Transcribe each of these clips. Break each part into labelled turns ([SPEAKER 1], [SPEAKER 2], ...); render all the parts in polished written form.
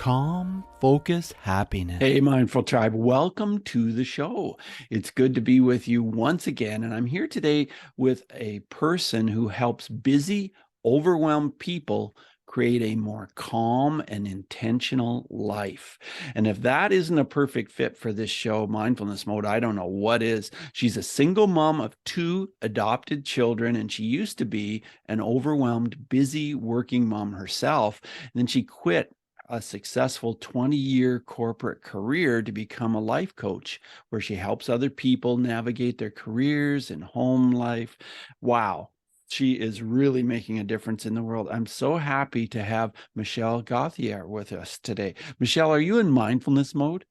[SPEAKER 1] calm, focus, happiness.
[SPEAKER 2] Hey, Mindful Tribe, welcome to the show. It's good to be with you once again. And I'm here today with a person who helps busy, overwhelmed people create a more calm and intentional life. And if that isn't a perfect fit for this show, Mindfulness Mode, I don't know what is. She's a single mom of 2 adopted children, and she used to be an overwhelmed, busy working mom herself. And then she quit a successful 20-year corporate career to become a life coach, where she helps other people navigate their careers and home life. Wow. She is really making a difference in the world. I'm so happy to have Michelle Gauthier with us today. Michelle, are you in mindfulness mode?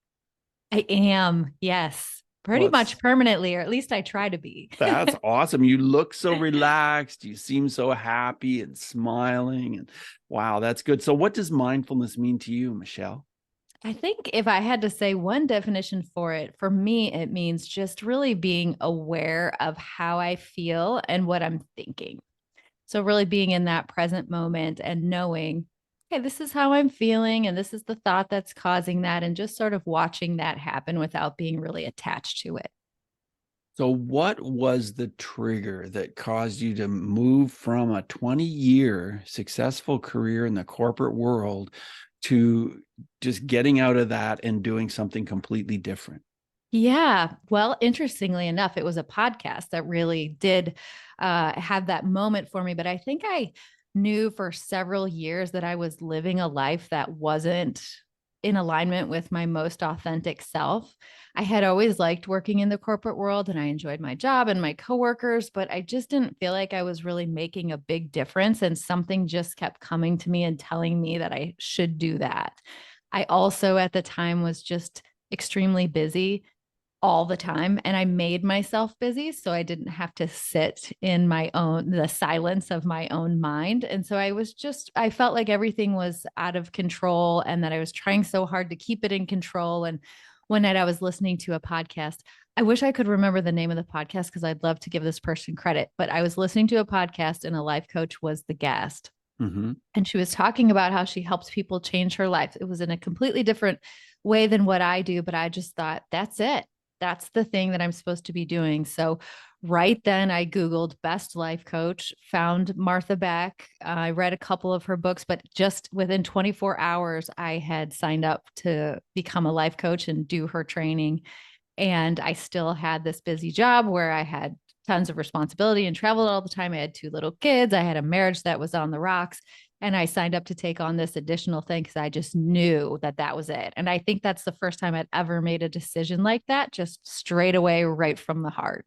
[SPEAKER 3] I am, yes. Pretty much permanently, or at least I try to be.
[SPEAKER 2] That's awesome. You look so relaxed. You seem so happy and smiling. And wow, that's good. So what does mindfulness mean to you, Michelle?
[SPEAKER 3] I think if I had to say one definition for it, for me, it means just really being aware of how I feel and what I'm thinking. So really being in that present moment and knowing, okay, this is how I'm feeling, and this is the thought that's causing that, and just sort of watching that happen without being really attached to it.
[SPEAKER 2] So what was the trigger that caused you to move from a 20-year successful career in the corporate world to just getting out of that and doing something completely different?
[SPEAKER 3] Yeah. Well, interestingly enough, it was a podcast that really did have that moment for me. But I think I knew for several years that I was living a life that wasn't in alignment with my most authentic self. I had always liked working in the corporate world, and I enjoyed my job and my coworkers, but I just didn't feel like I was really making a big difference. And something just kept coming to me and telling me that I should do that. I also at the time was just extremely busy all the time, and I made myself busy so I didn't have to sit in the silence of my own mind. And so I felt like everything was out of control and that I was trying so hard to keep it in control. And one night I was listening to a podcast. I wish I could remember the name of the podcast because I'd love to give this person credit, but I was listening to a podcast and a life coach was the guest.
[SPEAKER 2] Mm-hmm.
[SPEAKER 3] And she was talking about how she helps people change her life. It was in a completely different way than what I do, but I just thought, that's it. That's the thing that I'm supposed to be doing. So right then I Googled best life coach, found Martha Beck. I read a couple of her books, but just within 24 hours, I had signed up to become a life coach and do her training. And I still had this busy job where I had tons of responsibility and traveled all the time. I had 2 little kids. I had a marriage that was on the rocks. And I signed up to take on this additional thing because I just knew that that was it. And I think that's the first time I'd ever made a decision like that, just straight away, right from the heart.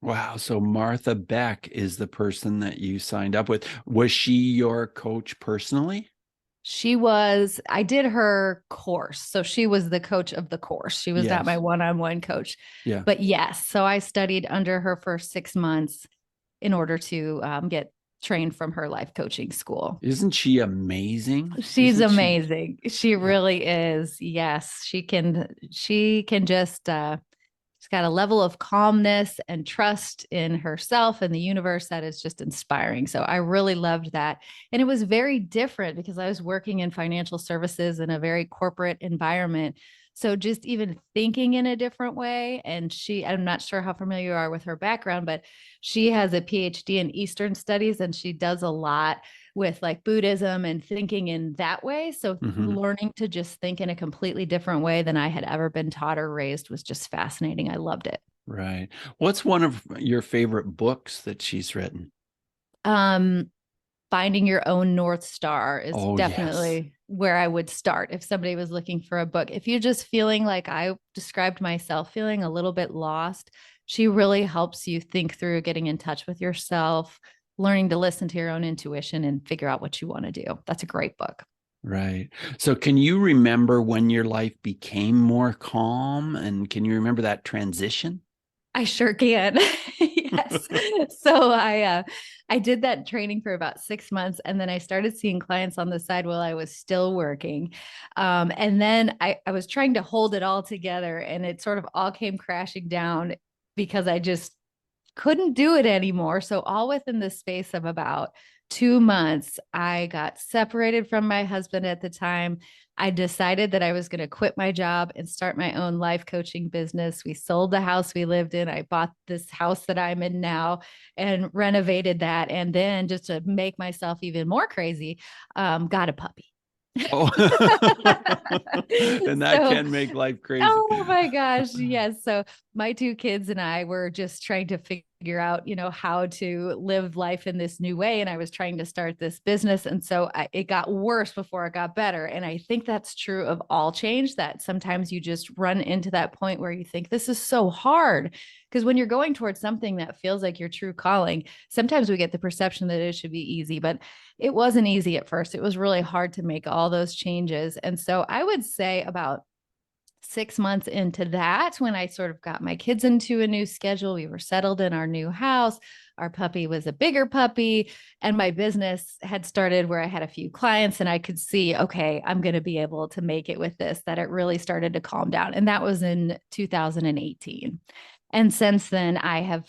[SPEAKER 2] Wow. So Martha Beck is the person that you signed up with. Was she your coach personally?
[SPEAKER 3] I did her course. So she was the coach of the course. She was not my one-on-one coach.
[SPEAKER 2] Yeah.
[SPEAKER 3] But yes, so I studied under her for 6 months in order to get trained from her life coaching school.
[SPEAKER 2] Isn't she amazing?
[SPEAKER 3] She's amazing. She really is. Yes, she can just, she's got a level of calmness and trust in herself and the universe that is just inspiring. So I really loved that. And it was very different because I was working in financial services in a very corporate environment. So just even thinking in a different way. And I'm not sure how familiar you are with her background, but she has a PhD in Eastern studies, and she does a lot with like Buddhism and thinking in that way. So learning to just think in a completely different way than I had ever been taught or raised was just fascinating. I loved it.
[SPEAKER 2] Right. What's one of your favorite books that she's written?
[SPEAKER 3] Finding Your Own North Star is definitely
[SPEAKER 2] yes.
[SPEAKER 3] where I would start if somebody was looking for a book. If you're just feeling like I described myself, feeling a little bit lost, she really helps you think through getting in touch with yourself, learning to listen to your own intuition and figure out what you want to do. That's a great book.
[SPEAKER 2] Right. So can you remember when your life became more calm, and can you remember that transition?
[SPEAKER 3] I sure can. Yes. So I did that training for about 6 months, and then I started seeing clients on the side while I was still working. And then I was trying to hold it all together, and it sort of all came crashing down because I just couldn't do it anymore. So all within the space of about 2 months, I got separated from my husband at the time. I decided that I was going to quit my job and start my own life coaching business. We sold the house we lived in. I bought this house that I'm in now and renovated that. And then, just to make myself even more crazy, got a puppy.
[SPEAKER 2] Oh, and that
[SPEAKER 3] So,
[SPEAKER 2] can make life crazy.
[SPEAKER 3] oh my gosh. Yes. So my two kids and I were just trying to figure out, how to live life in this new way. And I was trying to start this business. And so it got worse before it got better. And I think that's true of all change, that sometimes you just run into that point where you think this is so hard. Because when you're going towards something that feels like your true calling, sometimes we get the perception that it should be easy, but it wasn't easy at first. It was really hard to make all those changes. And so I would say about 6 months into that, when I sort of got my kids into a new schedule, we were settled in our new house. Our puppy was a bigger puppy, and my business had started where I had a few clients, and I could see, okay, I'm going to be able to make it with this, that it really started to calm down. And that was in 2018. And since then, I have,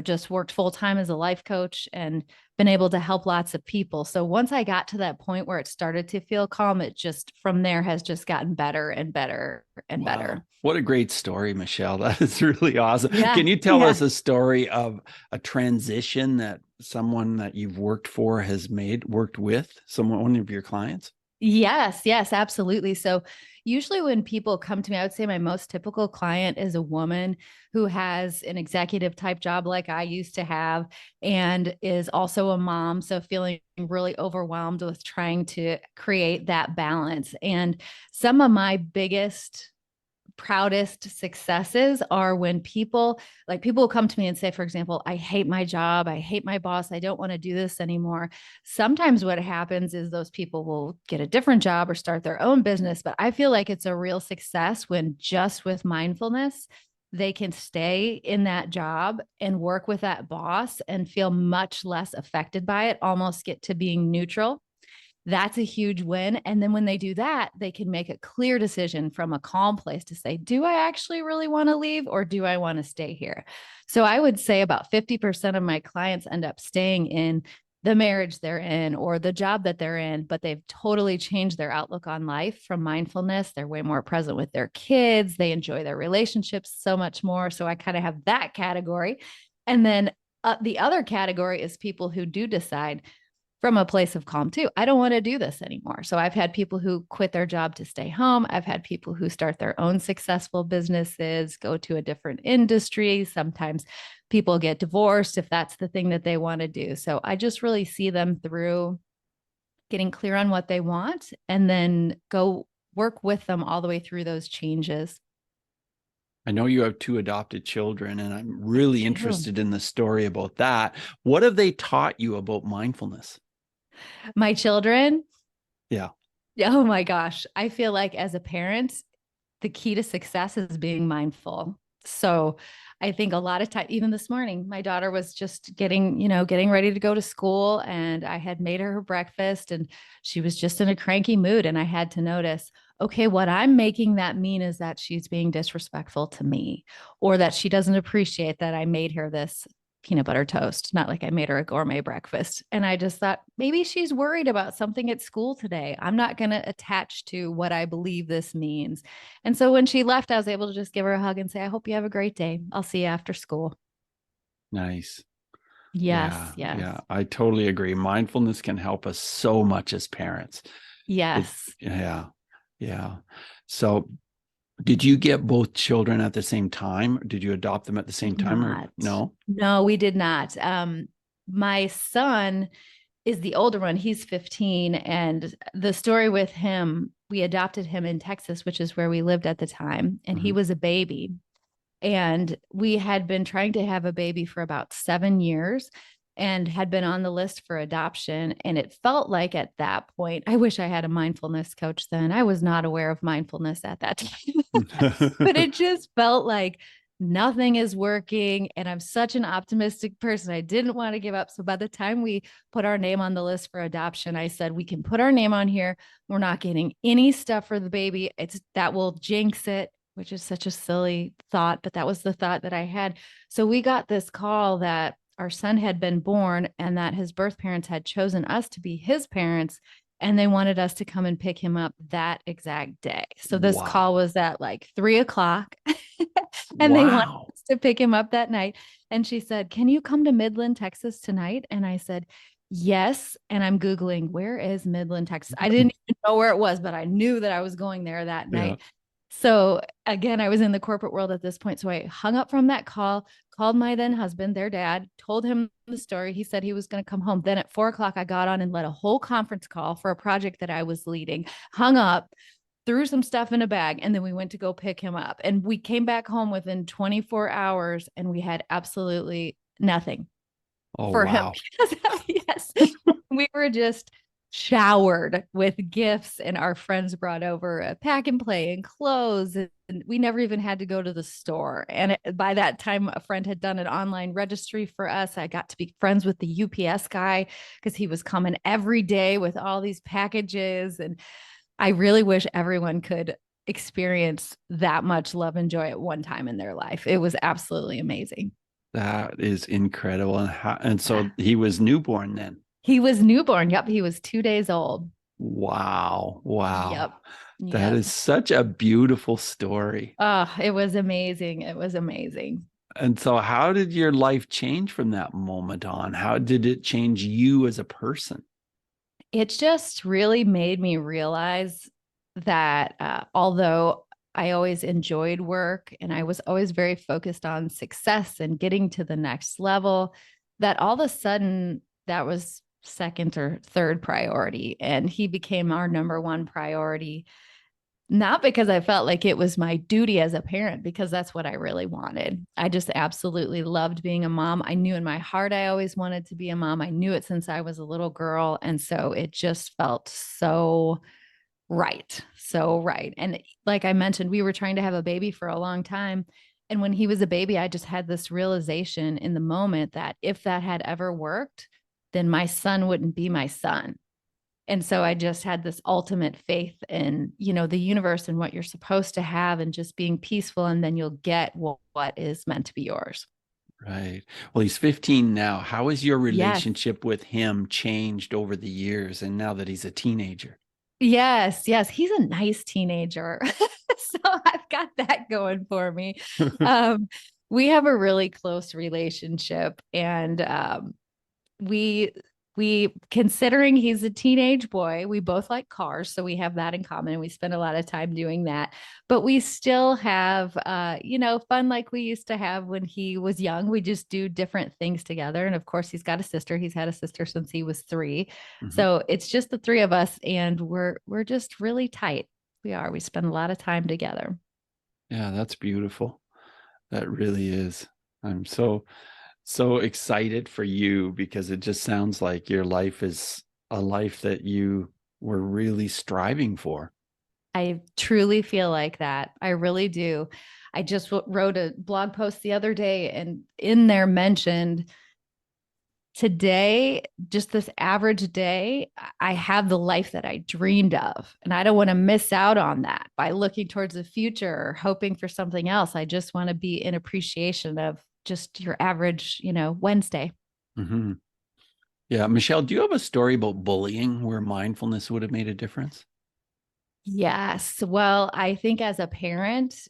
[SPEAKER 3] just worked full time as a life coach and been able to help lots of people. So once I got to that point where it started to feel calm, it just from there has just gotten better and better and
[SPEAKER 2] Wow.
[SPEAKER 3] better.
[SPEAKER 2] What a great story, Michelle. That is really awesome.
[SPEAKER 3] Yeah.
[SPEAKER 2] Can you tell us a story of a transition that someone that you've worked with one of your clients?
[SPEAKER 3] Yes, absolutely. So usually when people come to me, I would say my most typical client is a woman who has an executive type job like I used to have, and is also a mom. So feeling really overwhelmed with trying to create that balance. And some of my proudest successes are when people will come to me and say, for example, I hate my job. I hate my boss. I don't want to do this anymore. Sometimes what happens is those people will get a different job or start their own business. But I feel like it's a real success when just with mindfulness, they can stay in that job and work with that boss and feel much less affected by it, almost get to being neutral. That's a huge win. And then when they do that, they can make a clear decision from a calm place to say, do I actually really want to leave, or do I want to stay here? So I would say about 50% of my clients end up staying in the marriage they're in or the job that they're in, but they've totally changed their outlook on life from mindfulness. They're way more present with their kids. They enjoy their relationships so much more. So I kind of have that category. And then the other category is people who do decide, from a place of calm too, I don't want to do this anymore. So I've had people who quit their job to stay home. I've had people who start their own successful businesses, go to a different industry. Sometimes people get divorced if that's the thing that they want to do. So I just really see them through getting clear on what they want and then go work with them all the way through those changes.
[SPEAKER 2] I know you have 2 adopted children, and I'm really interested in the story about that. What have they taught you about mindfulness?
[SPEAKER 3] My children?
[SPEAKER 2] Yeah.
[SPEAKER 3] Oh my gosh. I feel like as a parent, the key to success is being mindful. So I think a lot of time, even this morning, my daughter was just getting ready to go to school, and I had made her breakfast, and she was just in a cranky mood. And I had to notice, okay, what I'm making that mean is that she's being disrespectful to me, or that she doesn't appreciate that I made her this peanut butter toast, not like I made her a gourmet breakfast. And I just thought, maybe she's worried about something at school today. I'm not going to attach to what I believe this means. And so when she left, I was able to just give her a hug and say, I hope you have a great day. I'll see you after school.
[SPEAKER 2] Nice.
[SPEAKER 3] Yes.
[SPEAKER 2] Yeah, I totally agree. Mindfulness can help us so much as parents.
[SPEAKER 3] Yes.
[SPEAKER 2] Yeah. So did you get both children at the same time? Did you adopt them at the same time or no?
[SPEAKER 3] No, we did not. My son is the older one. He's 15. And the story with him, we adopted him in Texas, which is where we lived at the time. And he was a baby. And we had been trying to have a baby for about 7 years and had been on the list for adoption. And it felt like at that point, I wish I had a mindfulness coach then. I was not aware of mindfulness at that time, but it just felt like nothing is working. And I'm such an optimistic person. I didn't want to give up. So by the time we put our name on the list for adoption, I said, we can put our name on here. We're not getting any stuff for the baby. That will jinx it, which is such a silly thought, but that was the thought that I had. So we got this call that our son had been born and that his birth parents had chosen us to be his parents. And they wanted us to come and pick him up that exact day. So this call
[SPEAKER 2] Wow.
[SPEAKER 3] was at like 3 o'clock and they wanted
[SPEAKER 2] Wow.
[SPEAKER 3] us to pick him up that night. And she said, "Can you come to Midland, Texas tonight?" And I said, "Yes." And I'm Googling, where is Midland, Texas? I didn't even know where it was, but I knew that I was going there that
[SPEAKER 2] Yeah.
[SPEAKER 3] night. So again, I was in the corporate world at this point. So I hung up from that call, called my then husband, their dad, told him the story. He said he was going to come home. Then at 4 o'clock, I got on and led a whole conference call for a project that I was leading, hung up, threw some stuff in a bag, and then we went to go pick him up. And we came back home within 24 hours and we had absolutely nothing
[SPEAKER 2] Oh,
[SPEAKER 3] for him.
[SPEAKER 2] wow.
[SPEAKER 3] Yes, we were just showered with gifts, and our friends brought over a pack and play and clothes, and we never even had to go to the store. And by that time, a friend had done an online registry for us. I got to be friends with the UPS guy because he was coming every day with all these packages. And I really wish everyone could experience that much love and joy at one time in their life. It was absolutely amazing.
[SPEAKER 2] That is incredible. And so he was newborn then.
[SPEAKER 3] He was newborn. Yep. He was 2 days old.
[SPEAKER 2] Wow. Wow.
[SPEAKER 3] Yep.
[SPEAKER 2] That
[SPEAKER 3] Yep.
[SPEAKER 2] is such a beautiful story.
[SPEAKER 3] Oh, it was amazing. It was amazing.
[SPEAKER 2] And so how did your life change from that moment on? How did it change you as a person?
[SPEAKER 3] It just really made me realize that although I always enjoyed work and I was always very focused on success and getting to the next level, that all of a sudden that was second or third priority. And he became our number one priority, not because I felt like it was my duty as a parent, because that's what I really wanted. I just absolutely loved being a mom. I knew in my heart I always wanted to be a mom. I knew it since I was a little girl. And so it just felt so right. So right. And like I mentioned, we were trying to have a baby for a long time. And when he was a baby, I just had this realization in the moment that if that had ever worked, then my son wouldn't be my son. And so I just had this ultimate faith in, the universe and what you're supposed to have and just being peaceful. And then you'll get what is meant to be yours.
[SPEAKER 2] Right. Well, he's 15 now. How has your
[SPEAKER 3] Yes.
[SPEAKER 2] relationship with him changed over the years and now that he's a teenager?
[SPEAKER 3] Yes. Yes. He's a nice teenager. So I've got that going for me. Um, we have a really close relationship, and we considering he's a teenage boy, we both like cars, so we have that in common, and we spend a lot of time doing that. But we still have fun like we used to have when he was young. We just do different things together. And of course, he's got a sister. He's had a sister since he was 3.
[SPEAKER 2] Mhm.
[SPEAKER 3] So it's just the 3 of us, and we're just really tight. We spend a lot of time together.
[SPEAKER 2] Yeah, that's beautiful. That really is. I'm so excited for you because it just sounds like your life is a life that you were really striving for.
[SPEAKER 3] I truly feel like that. I really do. I just wrote a blog post the other day, and in there mentioned today, just this average day, I have the life that I dreamed of. And I don't want to miss out on that by looking towards the future or hoping for something else. I just want to be in appreciation of just your average, Wednesday.
[SPEAKER 2] Mm-hmm. Yeah. Michelle, do you have a story about bullying where mindfulness would have made a difference?
[SPEAKER 3] Yes. Well, I think as a parent,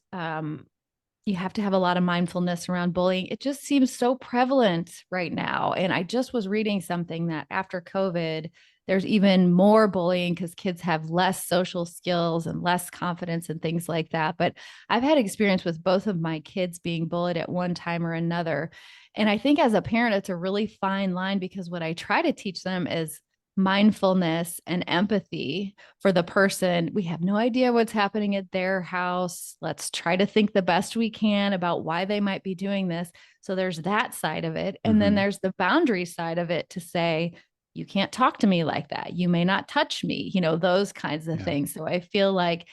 [SPEAKER 3] you have to have a lot of mindfulness around bullying. It just seems so prevalent right now. And I just was reading something that after COVID, there's even more bullying because kids have less social skills and less confidence and things like that. But I've had experience with both of my kids being bullied at one time or another. And I think as a parent, it's a really fine line, because what I try to teach them is mindfulness and empathy for the person. We have no idea what's happening at their house. Let's try to think the best we can about why they might be doing this. So there's that side of it. And then there's the boundary side of it to say, you can't talk to me like that. You may not touch me, those kinds of things. So I feel like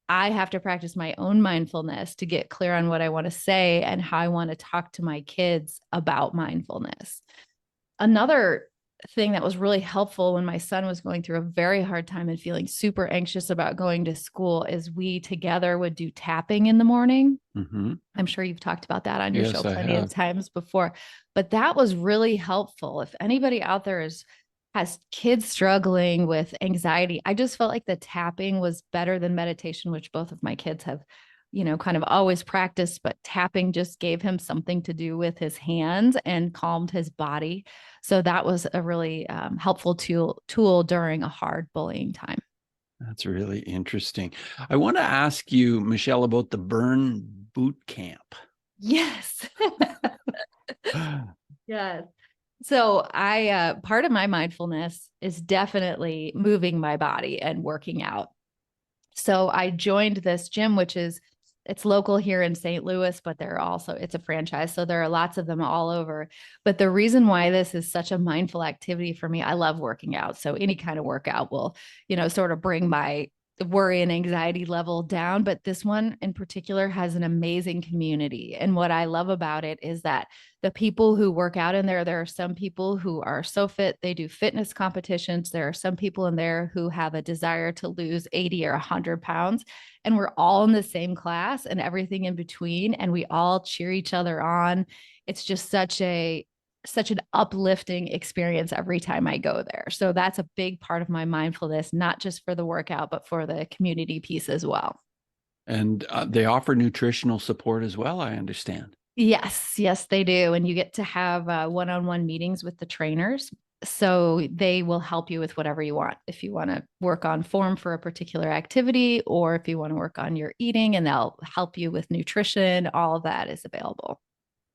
[SPEAKER 3] I have to practice my own mindfulness to get clear on what I want to say and how I want to talk to my kids about mindfulness. Another thing that was really helpful when my son was going through a very hard time and feeling super anxious about going to school is we together would do tapping in the morning.
[SPEAKER 2] Mm-hmm.
[SPEAKER 3] I'm sure you've talked about that on your show
[SPEAKER 2] Yes, I
[SPEAKER 3] plenty of
[SPEAKER 2] have.
[SPEAKER 3] times before, but that was really helpful. If anybody out there has kids struggling with anxiety, I just felt like the tapping was better than meditation, which both of my kids have, kind of always practiced, but tapping just gave him something to do with his hands and calmed his body. So that was a really helpful tool during a hard bullying time.
[SPEAKER 2] That's really interesting. I want to ask you, Michelle, about the Burn Boot Camp.
[SPEAKER 3] Yes. Yes. So part of my mindfulness is definitely moving my body and working out. So I joined this gym, it's local here in St. Louis, but it's a franchise. So there are lots of them all over. But the reason why this is such a mindful activity for me, I love working out. So any kind of workout will, sort of bring my worry and anxiety level down. But this one in particular has an amazing community. And what I love about it is that the people who work out in there are some people who are so fit, they do fitness competitions. There are some people in there who have a desire to lose 80 or 100 pounds. And we're all in the same class and everything in between. And we all cheer each other on. It's just such an uplifting experience every time I go there. So that's a big part of my mindfulness, not just for the workout, but for the community piece as well.
[SPEAKER 2] And they offer nutritional support as well, I understand.
[SPEAKER 3] Yes, they do. And you get to have one-on-one meetings with the trainers. So they will help you with whatever you want. If you want to work on form for a particular activity, or if you want to work on your eating, and they'll help you with nutrition, all of that is available.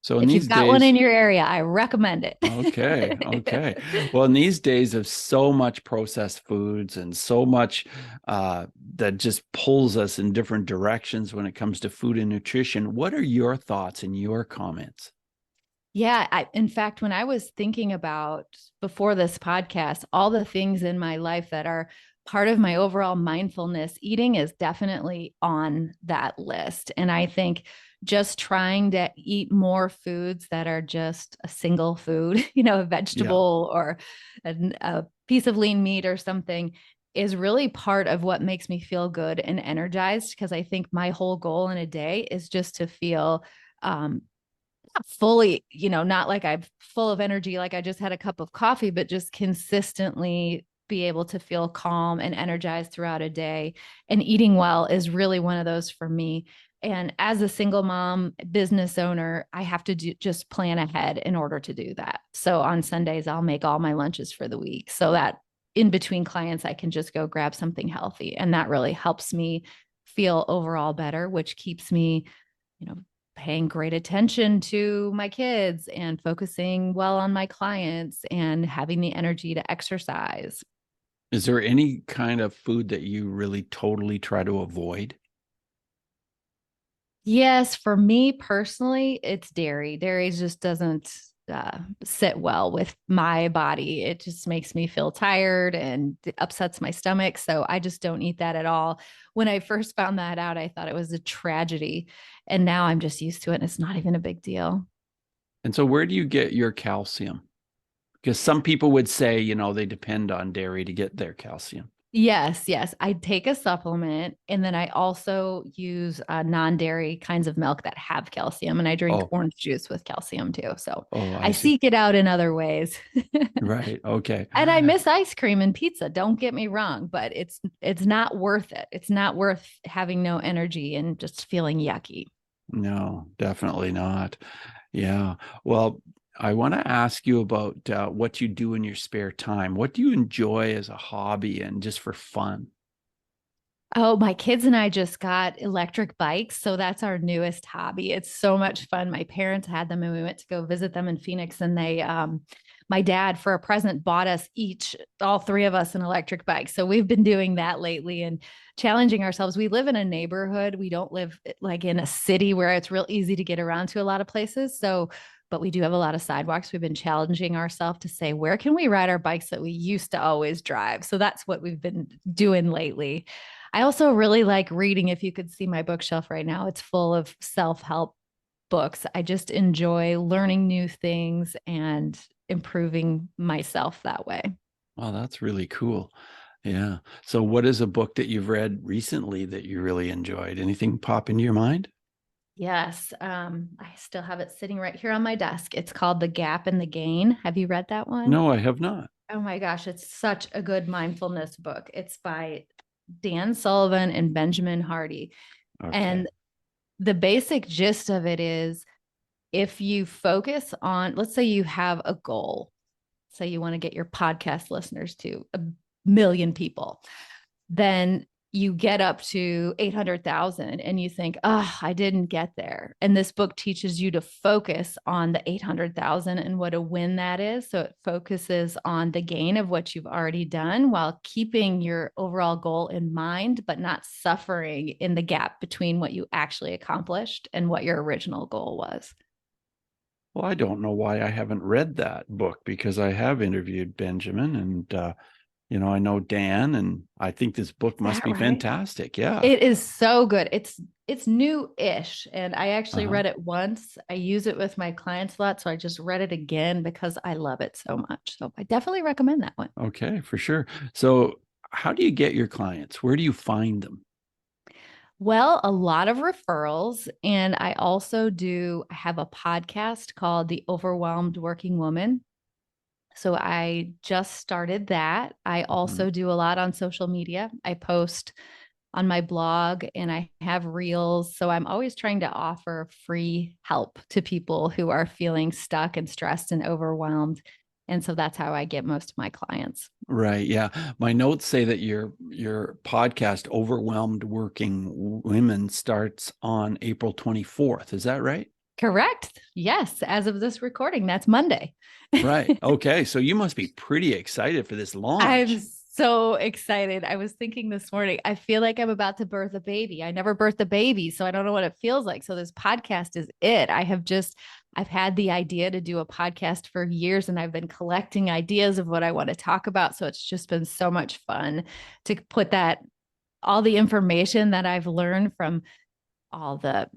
[SPEAKER 2] So
[SPEAKER 3] if you've got one in your area, I recommend it.
[SPEAKER 2] Okay. Well, in these days of so much processed foods and so much that just pulls us in different directions when it comes to food and nutrition, what are your thoughts and your comments?
[SPEAKER 3] Yeah. In fact, when I was thinking about before this podcast, all the things in my life that are part of my overall mindfulness, eating is definitely on that list. And I think just trying to eat more foods that are just a single food, a vegetable or a piece of lean meat or something is really part of what makes me feel good and energized. Because I think my whole goal in a day is just to feel not fully, not like I'm full of energy, like I just had a cup of coffee, but just consistently be able to feel calm and energized throughout a day. And eating well is really one of those for me. And as a single mom, business owner, I have to just plan ahead in order to do that. So on Sundays, I'll make all my lunches for the week so that in between clients, I can just go grab something healthy. And that really helps me feel overall better, which keeps me, paying great attention to my kids and focusing well on my clients and having the energy to exercise.
[SPEAKER 2] Is there any kind of food that you really totally try to avoid?
[SPEAKER 3] Yes, for me personally, it's dairy. Dairy just doesn't sit well with my body. It just makes me feel tired and upsets my stomach. So I just don't eat that at all. When I first found that out, I thought it was a tragedy. And now I'm just used to it and it's not even a big deal.
[SPEAKER 2] And so where do you get your calcium? Because some people would say, they depend on dairy to get their calcium.
[SPEAKER 3] Yes. I take a supplement and then I also use non-dairy kinds of milk that have calcium and I drink orange juice with calcium too. So I seek it out in other ways.
[SPEAKER 2] Right. Okay.
[SPEAKER 3] And I miss ice cream and pizza. Don't get me wrong, but it's not worth it. It's not worth having no energy and just feeling yucky.
[SPEAKER 2] No, definitely not. Yeah. Well, I want to ask you about what you do in your spare time. What do you enjoy as a hobby and just for fun?
[SPEAKER 3] Oh, my kids and I just got electric bikes. So that's our newest hobby. It's so much fun. My parents had them and we went to go visit them in Phoenix and my dad for a present bought us each, all three of us, an electric bike. So we've been doing that lately and challenging ourselves. We live in a neighborhood. We don't live like in a city where it's real easy to get around to a lot of places. But we do have a lot of sidewalks. We've been challenging ourselves to say, where can we ride our bikes that we used to always drive? So that's what we've been doing lately. I also really like reading. If you could see my bookshelf right now, it's full of self-help books. I just enjoy learning new things and improving myself that way.
[SPEAKER 2] Wow, that's really cool. Yeah. So what is a book that you've read recently that you really enjoyed? Anything pop into your mind?
[SPEAKER 3] Yes. I still have it sitting right here on my desk. It's called The Gap and the Gain. Have you read that one?
[SPEAKER 2] No, I have not.
[SPEAKER 3] Oh my gosh, it's such a good mindfulness book. It's by Dan Sullivan and Benjamin Hardy.
[SPEAKER 2] Okay.
[SPEAKER 3] And the basic gist of it is if you focus on, let's say you have a goal, say you want to get your podcast listeners to 1 million people, then you get up to 800,000 and you think, oh, I didn't get there. And this book teaches you to focus on the 800,000 and what a win that is. So it focuses on the gain of what you've already done while keeping your overall goal in mind, but not suffering in the gap between what you actually accomplished and what your original goal was.
[SPEAKER 2] Well, I don't know why I haven't read that book, because I have interviewed Benjamin and, I know Dan, and I think this book must be fantastic. Yeah.
[SPEAKER 3] It is so good. It's new-ish. And I actually read it once. I use it with my clients a lot. So I just read it again because I love it so much. So I definitely recommend that one.
[SPEAKER 2] Okay, for sure. So how do you get your clients? Where do you find them?
[SPEAKER 3] Well, a lot of referrals. And I also have a podcast called The Overwhelmed Working Woman. So I just started that. I also do a lot on social media. I post on my blog and I have reels. So I'm always trying to offer free help to people who are feeling stuck and stressed and overwhelmed. And so that's how I get most of my clients.
[SPEAKER 2] Right. Yeah. My notes say that your podcast, Overwhelmed Working Women, starts on April 24th. Is that right?
[SPEAKER 3] Correct. Yes. As of this recording, that's Monday.
[SPEAKER 2] Right. Okay. So you must be pretty excited for this launch.
[SPEAKER 3] I'm so excited. I was thinking this morning, I feel like I'm about to birth a baby. I never birthed a baby, so I don't know what it feels like. So this podcast is it. I've had the idea to do a podcast for years and I've been collecting ideas of what I want to talk about. So it's just been so much fun to put all the information that I've learned from all the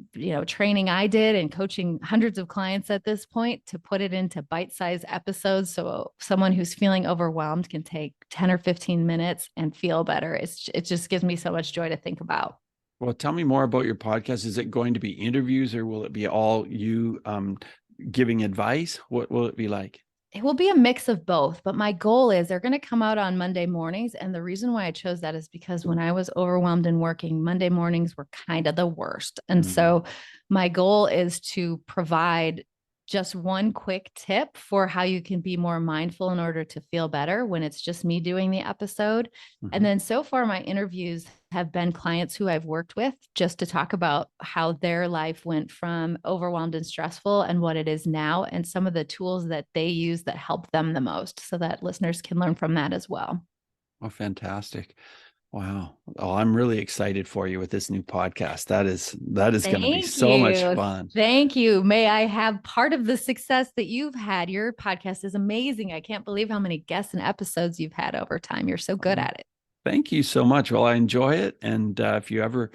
[SPEAKER 3] training I did and coaching hundreds of clients at this point, to put it into bite-sized episodes so someone who's feeling overwhelmed can take 10 or 15 minutes and feel better. It just gives me so much joy to think about.
[SPEAKER 2] Well, tell me more about your podcast. Is it going to be interviews, or will it be all you giving advice? What will it be like?
[SPEAKER 3] It will be a mix of both, but my goal is they're going to come out on Monday mornings. And the reason why I chose that is because when I was overwhelmed and working, Monday mornings were kind of the worst. And so my goal is to provide just one quick tip for how you can be more mindful in order to feel better when it's just me doing the episode. And then so far, my interviews have been clients who I've worked with just to talk about how their life went from overwhelmed and stressful and what it is now, and some of the tools that they use that help them the most, so that listeners can learn from that as well.
[SPEAKER 2] Oh, fantastic. Wow. Oh, I'm really excited for you with this new podcast. That is going to be so much fun.
[SPEAKER 3] Thank you. May I have part of the success that you've had? Your podcast is amazing. I can't believe how many guests and episodes you've had over time. You're so good at it.
[SPEAKER 2] Thank you so much. Well, I enjoy it. And if you ever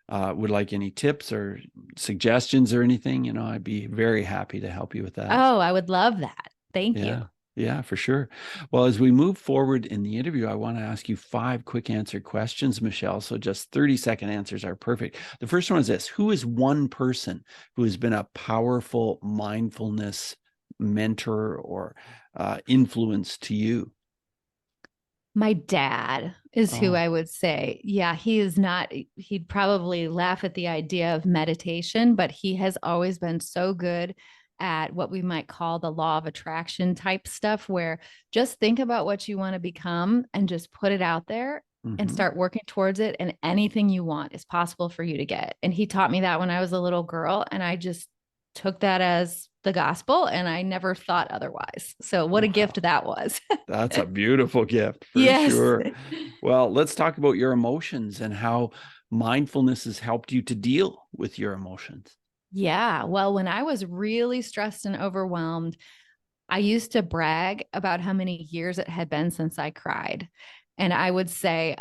[SPEAKER 2] would like any tips or suggestions or anything, I'd be very happy to help you with that.
[SPEAKER 3] Oh, I would love that. Thank you.
[SPEAKER 2] Yeah, for sure. Well, as we move forward in the interview, I want to ask you 5 quick answer questions, Michelle. So just 30-second answers are perfect. The first one is this: who is one person who has been a powerful mindfulness mentor or influence to you?
[SPEAKER 3] My dad is who I would say. Yeah, he'd probably laugh at the idea of meditation, but he has always been so good at what we might call the law of attraction type stuff, where just think about what you want to become and just put it out there and start working towards it. And anything you want is possible for you to get. And he taught me that when I was a little girl, and I just took that as the gospel and I never thought otherwise. So what a gift that was.
[SPEAKER 2] That's a beautiful gift for sure. Well, let's talk about your emotions and how mindfulness has helped you to deal with your emotions.
[SPEAKER 3] Yeah. Well, when I was really stressed and overwhelmed, I used to brag about how many years it had been since I cried. And I would say,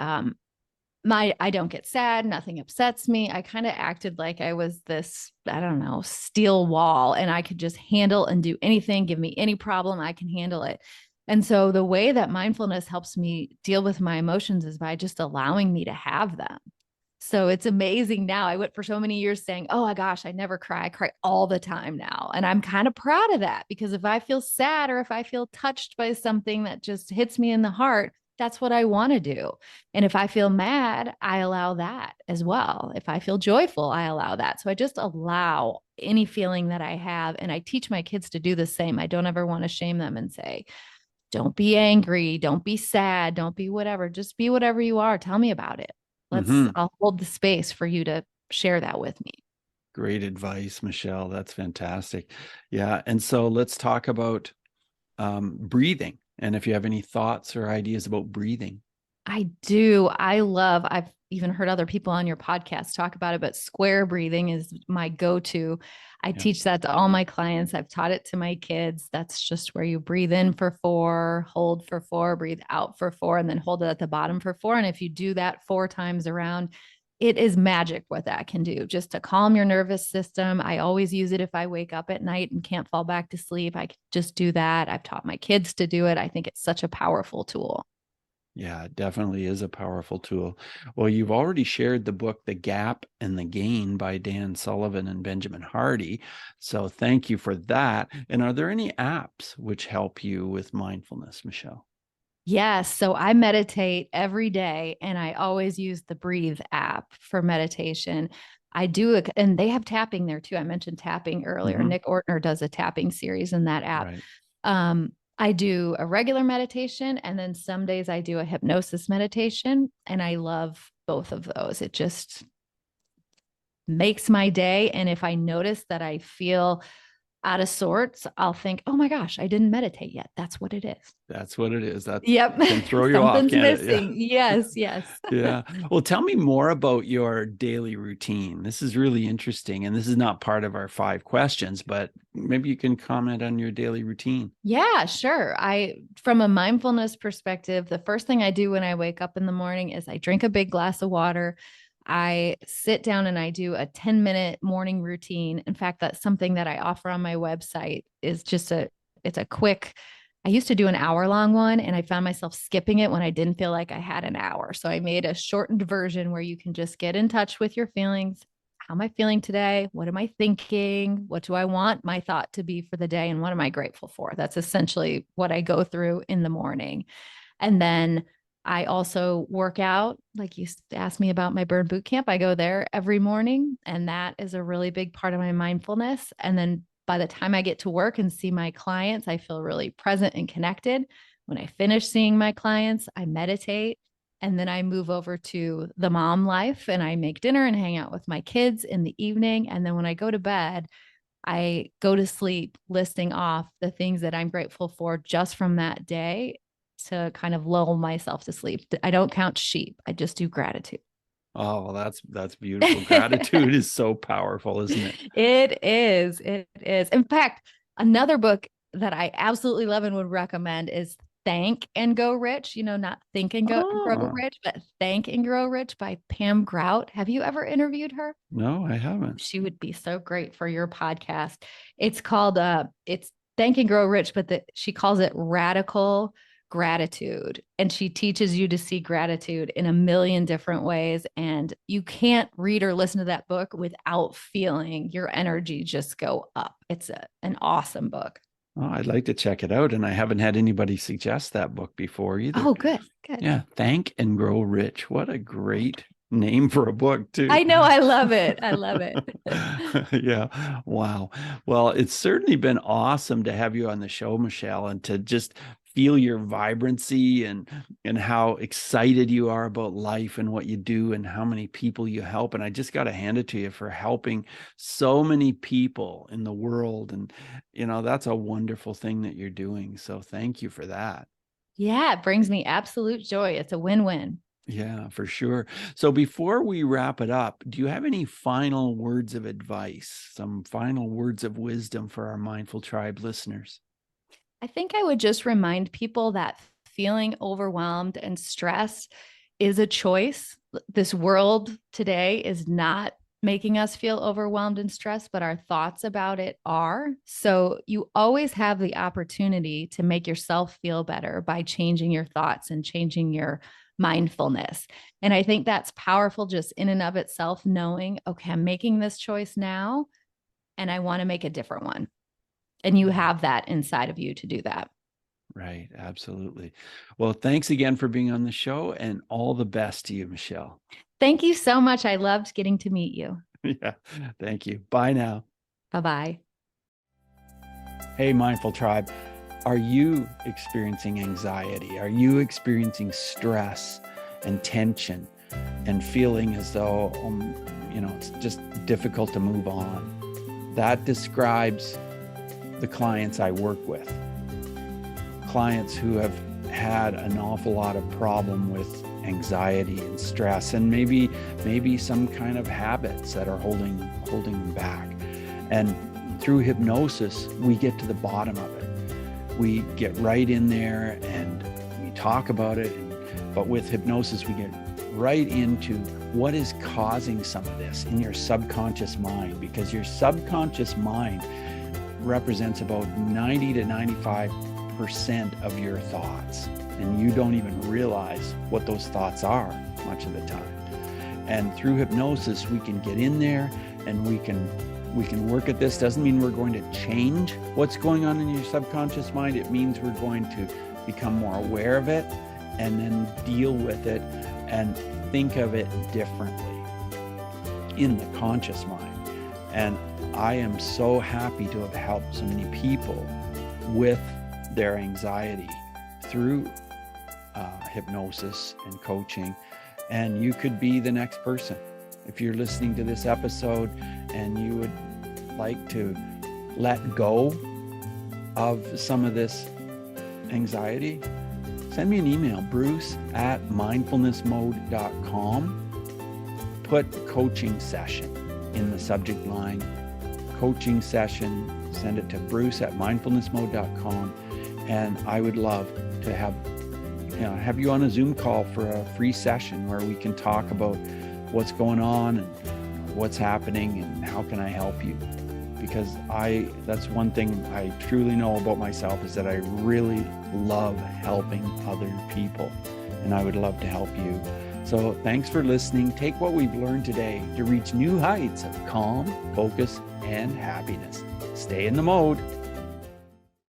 [SPEAKER 3] I don't get sad. Nothing upsets me. I kind of acted like I was this, I don't know, steel wall, and I could just handle and do anything. Give me any problem, I can handle it. And so the way that mindfulness helps me deal with my emotions is by just allowing me to have them. So it's amazing now. I went for so many years saying, oh my gosh, I never cry. I cry all the time now. And I'm kind of proud of that, because if I feel sad or if I feel touched by something that just hits me in the heart, that's what I want to do. And if I feel mad, I allow that as well. If I feel joyful, I allow that. So I just allow any feeling that I have. And I teach my kids to do the same. I don't ever want to shame them and say, don't be angry, don't be sad, don't be whatever. Just be whatever you are. Tell me about it. I'll hold the space for you to share that with me.
[SPEAKER 2] Great advice, Michelle. That's fantastic. Yeah. And so let's talk about breathing. And if you have any thoughts or ideas about breathing.
[SPEAKER 3] I've even heard other people on your podcast talk about it, but square breathing is my go-to. I teach that to all my clients. I've taught it to my kids. That's just where you breathe in for 4, hold for 4, breathe out for 4, and then hold it at the bottom for 4. And if you do that 4 times around, it is magic what that can do just to calm your nervous system. I always use it if I wake up at night and can't fall back to sleep. I can just do that. I've taught my kids to do it. I think it's such a powerful tool.
[SPEAKER 2] Yeah, it definitely is a powerful tool. Well, you've already shared the book, The Gap and the Gain by Dan Sullivan and Benjamin Hardy. So thank you for that. And are there any apps which help you with mindfulness, Michelle?
[SPEAKER 3] Yes. So I meditate every day, and I always use the Breathe app for meditation. I do it, and they have tapping there too. I mentioned tapping earlier. Nick Ortner does a tapping series in that app.
[SPEAKER 2] Right.
[SPEAKER 3] I do a regular meditation, and then some days I do a hypnosis meditation, and I love both of those. It just makes my day. And if I notice that I feel out of sorts, I'll think, oh my gosh, I didn't meditate yet. That's what it is.
[SPEAKER 2] That's what it is. That
[SPEAKER 3] Yep.
[SPEAKER 2] can throw you off.
[SPEAKER 3] Something's missing. Yeah. Yes.
[SPEAKER 2] Yeah. Well, tell me more about your daily routine. This is really interesting. And this is not part of our 5 questions, but maybe you can comment on your daily routine.
[SPEAKER 3] Yeah, sure. From a mindfulness perspective, the first thing I do when I wake up in the morning is I drink a big glass of water. I sit down and I do a 10-minute morning routine. In fact, that's something that I offer on my website. Is just it's a quick, I used to do an hour-long one, and I found myself skipping it when I didn't feel like I had an hour. So I made a shortened version where you can just get in touch with your feelings. How am I feeling today? What am I thinking? What do I want my thought to be for the day? And what am I grateful for? That's essentially what I go through in the morning. And then I also work out. Like you asked me about my burn boot camp. I go there every morning, and that is a really big part of my mindfulness. And then by the time I get to work and see my clients, I feel really present and connected. When I finish seeing my clients, I meditate, and then I move over to the mom life, and I make dinner and hang out with my kids in the evening. And then when I go to bed, I go to sleep listing off the things that I'm grateful for just from that day, to kind of lull myself to sleep. I don't count sheep. I just do gratitude.
[SPEAKER 2] Oh, well, that's beautiful. Gratitude is so powerful, isn't it?
[SPEAKER 3] It is. It is. In fact, another book that I absolutely love and would recommend is Thank and Go Rich. Not Think and Grow Rich, but Thank and Grow Rich by Pam Grout. Have you ever interviewed her?
[SPEAKER 2] No, I haven't.
[SPEAKER 3] She would be so great for your podcast. It's called it's Thank and Grow Rich, but she calls it Radical Gratitude. And she teaches you to see gratitude in a million different ways. And you can't read or listen to that book without feeling your energy just go up. It's an awesome book.
[SPEAKER 2] Oh, I'd like to check it out. And I haven't had anybody suggest that book before either.
[SPEAKER 3] Oh, good. Good.
[SPEAKER 2] Yeah. Thank and Grow Rich. What a great name for a book too.
[SPEAKER 3] I know. I love it. I love it.
[SPEAKER 2] Yeah. Wow. Well, it's certainly been awesome to have you on the show, Michelle, and to just feel your vibrancy and how excited you are about life and what you do and how many people you help. And I just got to hand it to you for helping so many people in the world. And, that's a wonderful thing that you're doing. So thank you for that.
[SPEAKER 3] Yeah, it brings me absolute joy. It's a win-win.
[SPEAKER 2] Yeah, for sure. So before we wrap it up, do you have any final words of advice, some final words of wisdom for our Mindful Tribe listeners?
[SPEAKER 3] I think I would just remind people that feeling overwhelmed and stressed is a choice. this world today is not making us feel overwhelmed and stressed, but our thoughts about it are. So you always have the opportunity to make yourself feel better by changing your thoughts and changing your mindfulness. And I think that's powerful just in and of itself, knowing, okay, I'm making this choice now and I want to make a different one. And you have that inside of you to do that.
[SPEAKER 2] Right. Absolutely. Well, thanks again for being on the show, and all the best to you, Michelle.
[SPEAKER 3] Thank you so much. I loved getting to meet you.
[SPEAKER 2] Yeah. Thank you. Bye now.
[SPEAKER 3] Bye-bye.
[SPEAKER 2] Hey, Mindful Tribe. Are you experiencing anxiety? Are you experiencing stress and tension and feeling as though, it's just difficult to move on? That describes the clients I work with. Clients who have had an awful lot of problem with anxiety and stress, and maybe some kind of habits that are holding them back. And through hypnosis, we get to the bottom of it. We get right in there and we talk about it. But with hypnosis, we get right into what is causing some of this in your subconscious mind, because your subconscious mind represents about 90 to 95% of your thoughts. And you don't even realize what those thoughts are much of the time. And through hypnosis, we can get in there and we can work at this. Doesn't mean we're going to change what's going on in your subconscious mind. It means we're going to become more aware of it and then deal with it and think of it differently in the conscious mind. And I am so happy to have helped so many people with their anxiety through hypnosis and coaching. And you could be the next person. If you're listening to this episode and you would like to let go of some of this anxiety, send me an email, bruce@mindfulnessmode.com. Put coaching session in the subject line. Coaching session, send it to bruce@mindfulnessmode.com. And I would love to have you on a Zoom call for a free session where we can talk about what's going on and what's happening and how can I help you. Because that's one thing I truly know about myself, is that I really love helping other people, and I would love to help you. So thanks for listening. Take what we've learned today to reach new heights of calm, focus, and happiness. Stay in the mode.